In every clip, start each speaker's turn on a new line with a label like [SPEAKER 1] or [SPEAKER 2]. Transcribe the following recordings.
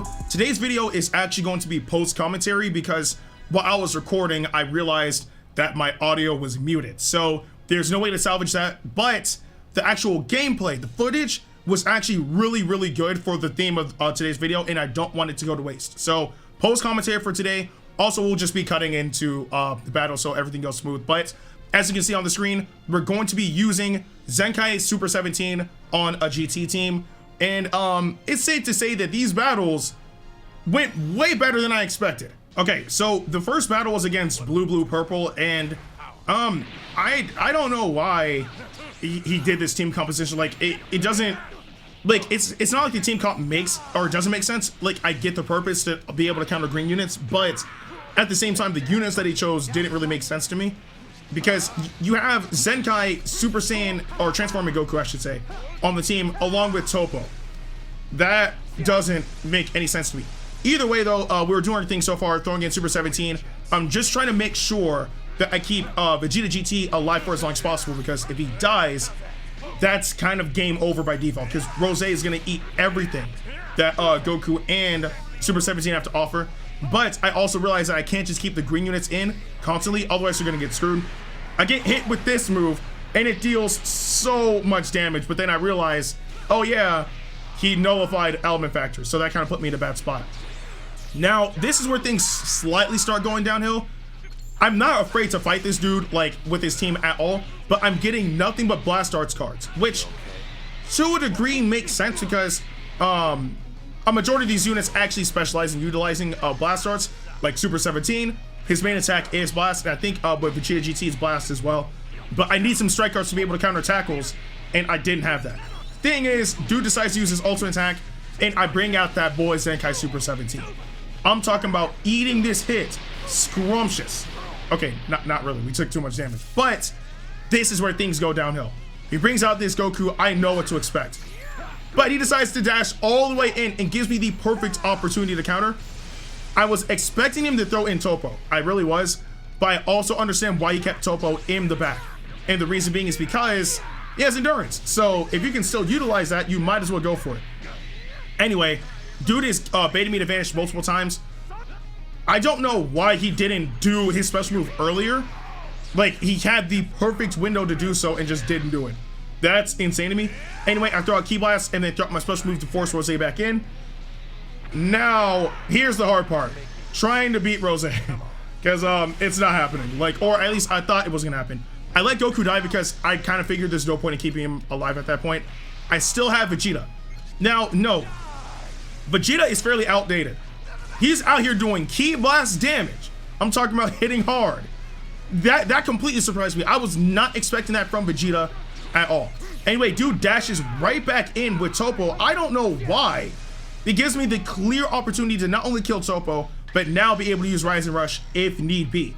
[SPEAKER 1] video. Today's video is actually going to be post commentary because while I was recording, I realized that my audio was muted. So there's no way to salvage that, but the actual gameplay, the footage was actually really good for the theme of today's video, and I don't want it to go to waste. So post commentary for today. Also, we'll just be cutting into the battle so everything goes smooth. But as you can see on the screen, we're going to be using Zenkai Super 17 on a GT team. And it's safe to say that these battles went way better than I expected. Okay, so the first battle was against Blue Purple, and I don't know why he did this team composition. Like it doesn't, like it's not like the team comp makes or doesn't make sense. Like I get the purpose to be able to counter green units, but at the same time the units that he chose didn't really make sense to me, because you have Zenkai Super Saiyan, or Transforming Goku I should say, on the team along with Topo. That doesn't make any sense to me. Either way though, we were doing our thing so far, throwing in Super 17. I'm just trying to make sure that I keep Vegeta GT alive for as long as possible, because if he dies, that's kind of game over by default, because Rose is going to eat everything that Goku and Super 17 have to offer. But I also realize that I can't just keep the green units in constantly, otherwise they're going to get screwed. I get hit with this move and it deals so much damage, but then I realize, oh yeah, he nullified element factors, so that kind of put me in a bad spot. Now this is where things slightly start going downhill. I'm not afraid to fight this dude like with his team at all, but I'm getting nothing but Blast Arts cards, which to a degree makes sense because a majority of these units actually specialize in utilizing Blast Arts, like Super 17. His main attack is Blast, and I think with Vegeta GT is Blast as well. But I need some strike cards to be able to counter tackles, and I didn't have that. Thing is, dude decides to use his ultimate attack, and I bring out that boy Zenkai Super 17. I'm talking about eating this hit, scrumptious. Okay, not really, we took too much damage. But this is where things go downhill. He brings out this Goku, I know what to expect. But he decides to dash all the way in and gives me the perfect opportunity to counter. I was expecting him to throw in Topo, I really was, but I also understand why he kept Topo in the back. And the reason being is because he has endurance. So if you can still utilize that, you might as well go for it. Anyway, dude is baiting me to vanish multiple times. I don't know why he didn't do his special move earlier. Like, he had the perfect window to do so and just didn't do it. That's insane to me. Anyway, I throw out Ki Blast and then throw out my special move to force Rose back in. Now, here's the hard part. Trying to beat Rose. Because it's not happening. Like, or at least I thought it was going to happen. I let Goku die because I kind of figured there's no point in keeping him alive at that point. I still have Vegeta. Now, no. Vegeta is fairly outdated. He's out here doing Ki Blast damage. I'm talking about hitting hard. That completely surprised me. I was not expecting that from Vegeta at all. Anyway, dude dashes right back in with Topo. I don't know why. It gives me the clear opportunity to not only kill Topo, but now be able to use Rise and Rush if need be.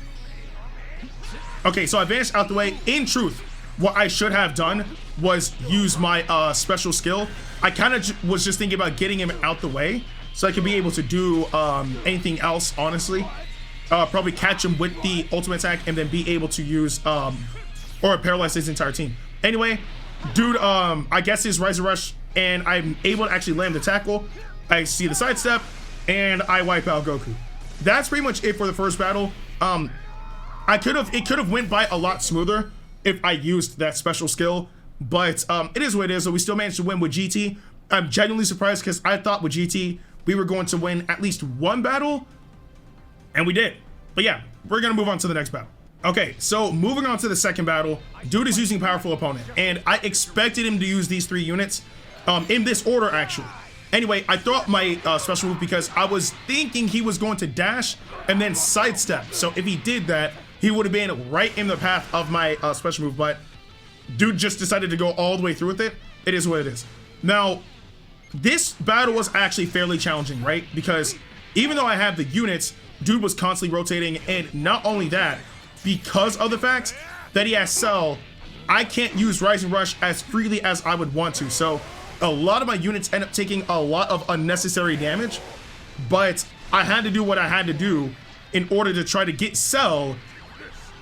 [SPEAKER 1] Okay, so I vanished out the way. In truth, what I should have done was use my special skill. I kind of was just thinking about getting him out the way so I could be able to do anything else, honestly. Probably catch him with the ultimate attack and then be able to use or paralyze his entire team. Anyway, dude, I guess his Rise and Rush, and I'm able to actually land the tackle. I see the sidestep, and I wipe out Goku. That's pretty much it for the first battle. It could have went by a lot smoother if I used that special skill, but it is what it is. So we still managed to win with GT. I'm genuinely surprised because I thought with GT we were going to win at least one battle, and we did. But yeah, we're gonna move on to the next battle. Okay, so moving on to the second battle, dude is using Powerful Opponent, and I expected him to use these three units in this order actually. Anyway, I throw out my special move because I was thinking he was going to dash and then sidestep. So if he did that, he would have been right in the path of my special move, but dude just decided to go all the way through with it. It is what it is. Now, this battle was actually fairly challenging, right? Because even though I have the units, dude was constantly rotating, and not only that, because of the fact that he has Cell, I can't use Rise and Rush as freely as I would want to. So a lot of my units end up taking a lot of unnecessary damage, but I had to do what I had to do in order to try to get Cell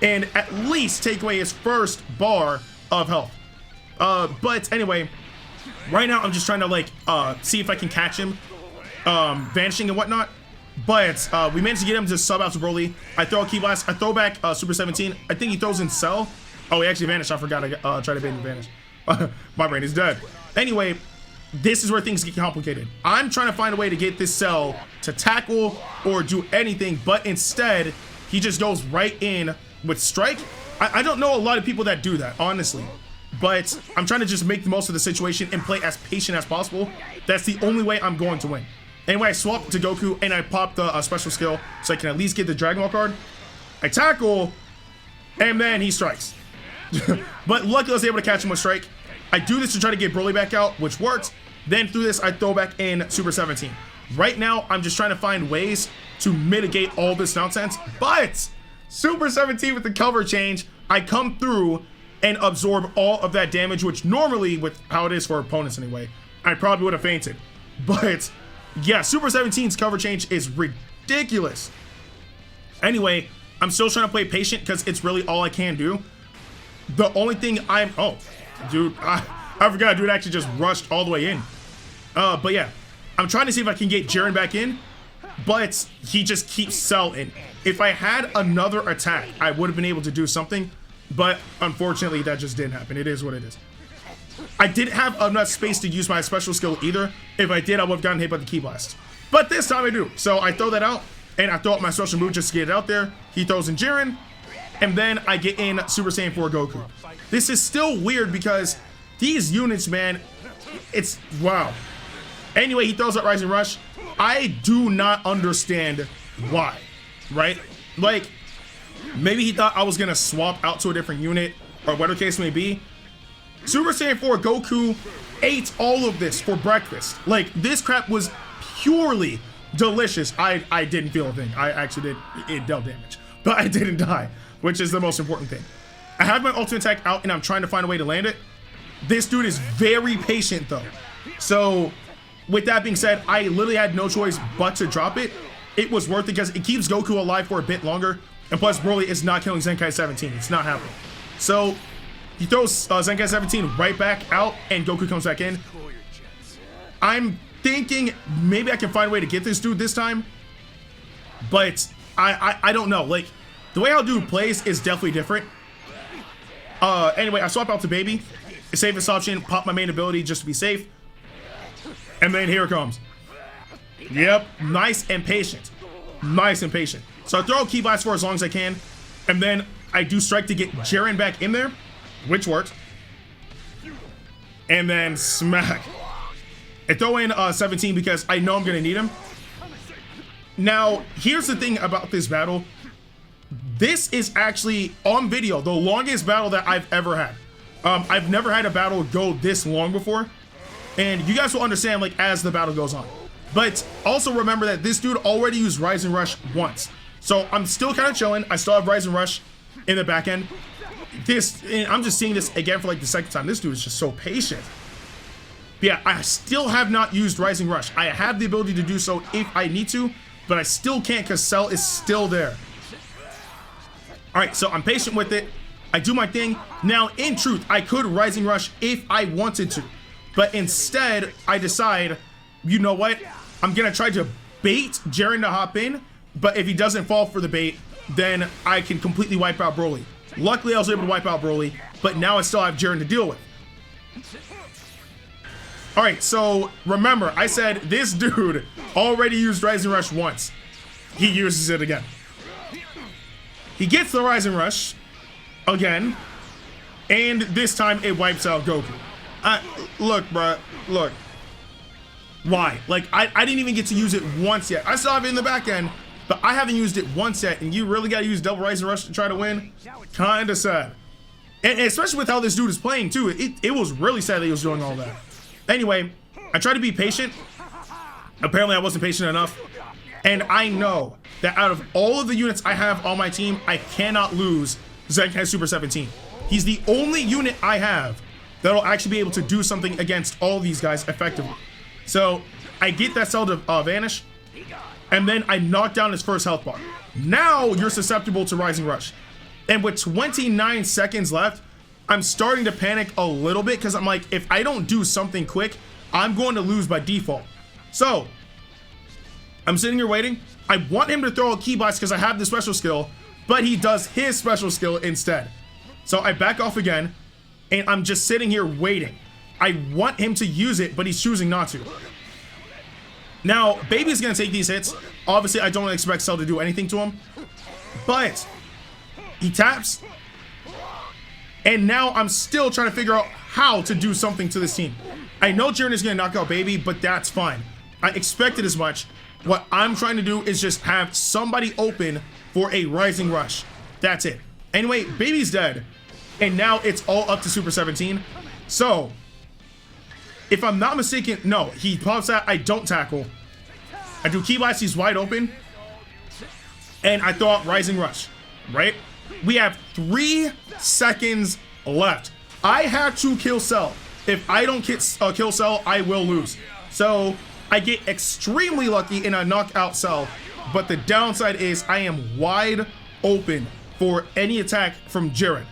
[SPEAKER 1] and at least take away his first bar of health. But anyway, right now I'm just trying to like see if I can catch him vanishing and whatnot. But we managed to get him to sub out to Broly. I throw a Ki Blast. I throw back Super 17. I think he throws in Cell. Oh, he actually vanished. I forgot. I tried to bait him to vanish. My brain is dead. Anyway, this is where things get complicated. I'm trying to find a way to get this Cell to tackle or do anything, but instead, he just goes right in with Strike. I don't know a lot of people that do that, honestly. But I'm trying to just make the most of the situation and play as patient as possible. That's the only way I'm going to win. Anyway, I swap to Goku and I pop the special skill so I can at least get the Dragon Ball card. I tackle, and then he strikes. But luckily I was able to catch him with Strike. I do this to try to get Broly back out, which works. Then through this, I throw back in Super 17. Right now, I'm just trying to find ways to mitigate all this nonsense. But Super 17 with the cover change, I come through and absorb all of that damage, which normally, with how it is for opponents anyway, I probably would have fainted. But yeah, Super 17's cover change is ridiculous. Anyway, I'm still trying to play patient because it's really all I can do. The only thing oh, dude, I forgot, dude actually just rushed all the way in. But yeah, I'm trying to see if I can get Jordyn back in, but he just keeps Cell in. If I had another attack, I would have been able to do something, but unfortunately that just didn't happen. It is what it is. I didn't have enough space to use my special skill either. If I did, I would have gotten hit by the Ki Blast. But this time I do. So I throw that out, and I throw out my special move just to get it out there. He throws in Jordyn, and then I get in Super Saiyan 4 Goku. This is still weird because these units, man, it's wow. Anyway, he throws out Rising Rush. I do not understand why, right? Like, maybe he thought I was gonna swap out to a different unit or whatever case may be. Super Saiyan 4 Goku ate all of this for breakfast. Like, this crap was purely delicious. I didn't feel a thing. I actually did. It dealt damage, but I didn't die, which is the most important thing. I have my ultimate attack out and I'm trying to find a way to land it. This dude is very patient though. So with that being said, I literally had no choice but to drop it. It was worth it because it keeps Goku alive for a bit longer. And plus Broly is not killing Zenkai 17. It's not happening. So he throws Zenkai 17 right back out and Goku comes back in. I'm thinking maybe I can find a way to get this dude this time. But I don't know. Like, the way how dude plays is definitely different. Anyway, I swap out to Baby. Safest option, pop my main ability just to be safe. And then here it comes. Yep, nice and patient. Nice and patient. So I throw a Ki Blast for as long as I can. And then I do Strike to get Jordyn back in there, which works. And then smack. I throw in 17 because I know I'm going to need him. Now, here's the thing about this battle. This is actually, on video, the longest battle that I've ever had. I've never had a battle go this long before. And you guys will understand, like, as the battle goes on. But also remember that this dude already used Rising Rush once. So I'm still kind of chilling. I still have Rising Rush in the back end. And I'm just seeing this again for like the second time. This dude is just so patient. But yeah, I still have not used Rising Rush. I have the ability to do so if I need to, but I still can't because Cell is still there. All right, so I'm patient with it. I do my thing. Now, in truth, I could Rising Rush if I wanted to. But instead, I decide, you know what? I'm going to try to bait Jordyn to hop in. But if he doesn't fall for the bait, then I can completely wipe out Broly. Luckily, I was able to wipe out Broly. But now I still have Jordyn to deal with. All right, so remember, I said this dude already used Rising Rush once. He uses it again. He gets the Rising Rush again, and this time it wipes out Goku. Look, bruh, look. Why? Like, I didn't even get to use it once yet. I still have it in the back end, but I haven't used it once yet, and you really got to use double Rising Rush to try to win? Kinda sad. And especially with how this dude is playing, too. It was really sad that he was doing all that. Anyway, I tried to be patient. Apparently, I wasn't patient enough. And I know that out of all of the units I have on my team, I cannot lose Zenkai Super 17. He's the only unit I have that'll actually be able to do something against all these guys effectively. So I get that Cell to vanish, and then I knock down his first health bar. Now you're susceptible to Rising Rush. And with 29 seconds left, I'm starting to panic a little bit because I'm like, if I don't do something quick, I'm going to lose by default. So I'm sitting here waiting. I want him to throw a key blast because I have the special skill, but he does his special skill instead. So I back off again, and I'm just sitting here waiting. I want him to use it, but he's choosing not to. Now, Baby's gonna take these hits. Obviously, I don't expect Cell to do anything to him, but he taps, and now I'm still trying to figure out how to do something to this team. I know Jordyn is gonna knock out Baby, but that's fine. I expected as much. What I'm trying to do is just have somebody open for a Rising Rush. That's it. Anyway, Baby's dead, and now it's all up to Super 17. So, if I'm not mistaken, no, he pops out, I don't tackle. I do Key Blast, he's wide open, and I throw out Rising Rush, right? We have 3 seconds left. I have to kill Cell. If I don't kill Cell, I will lose. So, I get extremely lucky and I knock out Cell, but the downside is I am wide open for any attack from Jordyn.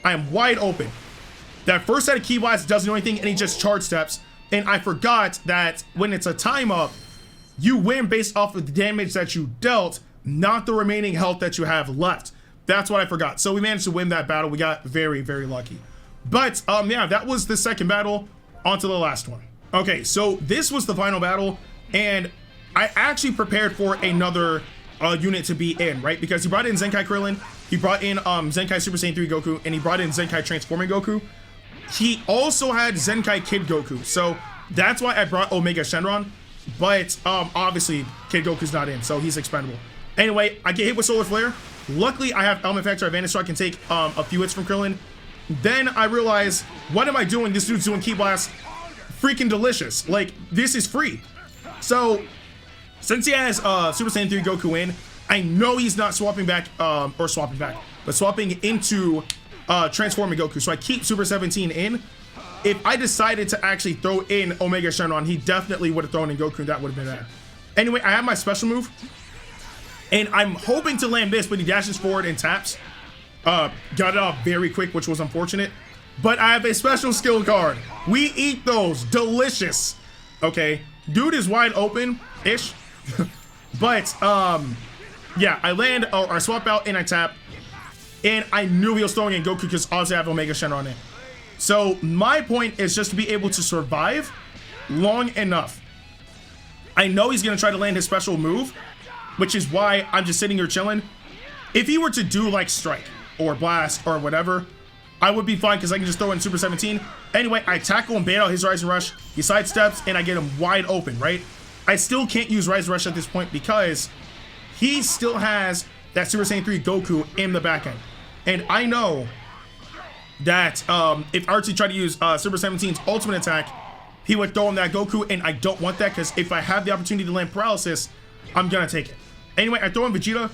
[SPEAKER 1] I am wide open. That first set of Key Blasts doesn't do anything and he just charge steps, and I forgot that when it's a time up, you win based off of the damage that you dealt, not the remaining health that you have left. That's what I forgot. So we managed to win that battle. We got very, very lucky. But yeah, that was the second battle. On to the last one. Okay, so this was the final battle, and I actually prepared for another unit to be in, right? Because he brought in Zenkai Krillin, he brought in Zenkai Super Saiyan 3 Goku, and he brought in Zenkai Transforming Goku. He also had Zenkai Kid Goku, so that's why I brought Omega Shenron. But obviously Kid Goku's not in, so he's expendable. Anyway, I get hit with Solar Flare. Luckily, I have Element Factor Advantage, so I can take a few hits from Krillin. Then I realize, what am I doing? This dude's doing Key Blast. Freaking delicious. Like, this is free. So, since he has Super Saiyan 3 Goku in, I know he's not swapping into Transforming Goku. So I keep Super 17 in. If I decided to actually throw in Omega Shenron, he definitely would have thrown in Goku. That would have been bad. Anyway, I have my special move, and I'm hoping to land this, but he dashes forward and taps. Got it off very quick, which was unfortunate. But I have a special skill card. We eat those. Delicious. Okay. Dude is wide open-ish. But, yeah, I land, or I swap out, and I tap. And I knew he was throwing in Goku because obviously I have Omega Shenron in. So, my point is just to be able to survive long enough. I know he's going to try to land his special move, which is why I'm just sitting here chilling. If he were to do, like, Strike or Blast or whatever, I would be fine because I can just throw in Super 17. Anyway, I tackle and bait out his Rising Rush. He sidesteps, and I get him wide open, right? I still can't use Rising Rush at this point because he still has that Super Saiyan 3 Goku in the back end. And I know that if Archie tried to use Super 17's ultimate attack, he would throw him that Goku, and I don't want that because if I have the opportunity to land Paralysis, I'm going to take it. Anyway, I throw in Vegeta,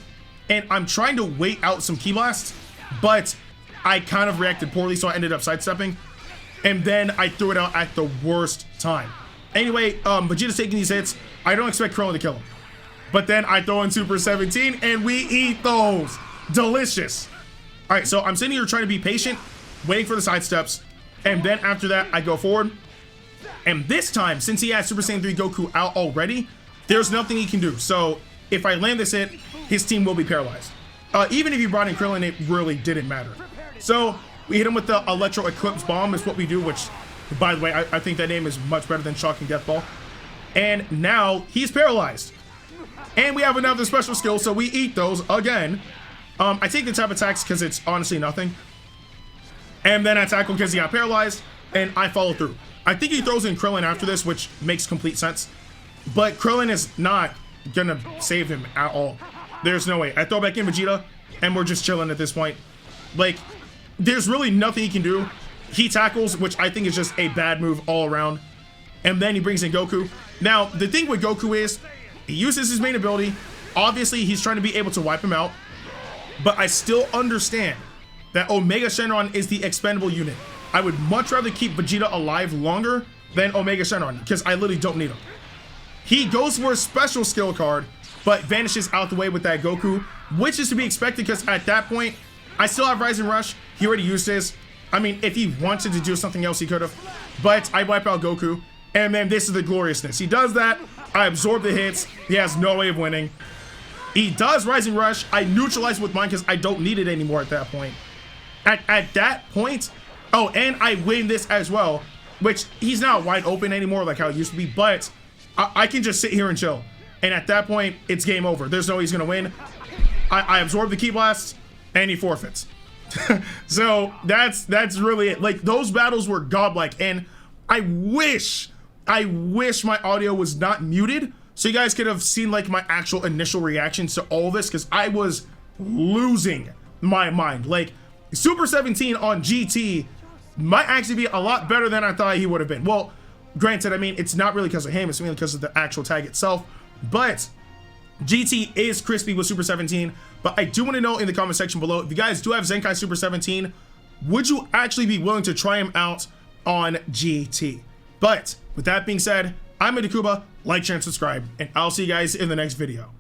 [SPEAKER 1] and I'm trying to wait out some Key Blasts, but I kind of reacted poorly, so I ended up sidestepping. And then I threw it out at the worst time. Anyway, Vegeta's taking these hits. I don't expect Krillin to kill him. But then I throw in Super 17, and we eat those. Delicious. All right, so I'm sitting here trying to be patient, waiting for the sidesteps. And then after that, I go forward. And this time, since he has Super Saiyan 3 Goku out already, there's nothing he can do. So if I land this hit, his team will be paralyzed. Even if he brought in Krillin, it really didn't matter. So we hit him with the Electro Eclipse Bomb is what we do, which, by the way, I think that name is much better than Shocking Death Ball. And now he's paralyzed. And we have another special skill, so we eat those again. I take the tap attacks because it's honestly nothing. And then I tackle because he got paralyzed, and I follow through. I think he throws in Krillin after this, which makes complete sense. But Krillin is not going to save him at all. There's no way. I throw back in Vegeta, and we're just chilling at this point. Like, there's really nothing he can do. He tackles, which I think is just a bad move all around. And then he brings in Goku. Now, the thing with Goku is, he uses his main ability. Obviously, he's trying to be able to wipe him out. But I still understand that Omega Shenron is the expendable unit. I would much rather keep Vegeta alive longer than Omega Shenron, because I literally don't need him. He goes for a special skill card, but vanishes out the way with that Goku, which is to be expected because at that point, I still have Rising Rush. He already used his. I mean, if he wanted to do something else, he could have. But I wipe out Goku, and then this is the gloriousness. He does that, I absorb the hits. He has no way of winning. He does Rising Rush. I neutralize with mine because I don't need it anymore at that point. At that point, oh, and I win this as well, which he's not wide open anymore like how it used to be, but I can just sit here and chill. And at that point, it's game over. There's no way he's going to win. I absorb the Ki Blast, and he forfeits. So that's really it. Like, those battles were godlike, and I wish my audio was not muted so you guys could have seen like my actual initial reactions to all this, because I was losing my mind. Like, Super 17 on GT might actually be a lot better than I thought he would have been. Well, granted, I mean, it's not really because of him, it's mainly because of the actual tag itself, but GT is crispy with Super 17. But I do want to know in the comment section below, if you guys do have Zenkai Super 17, would you actually be willing to try him out on GT? But with that being said, I'm Ndukauba. Like, share, and subscribe, and I'll see you guys in the next video.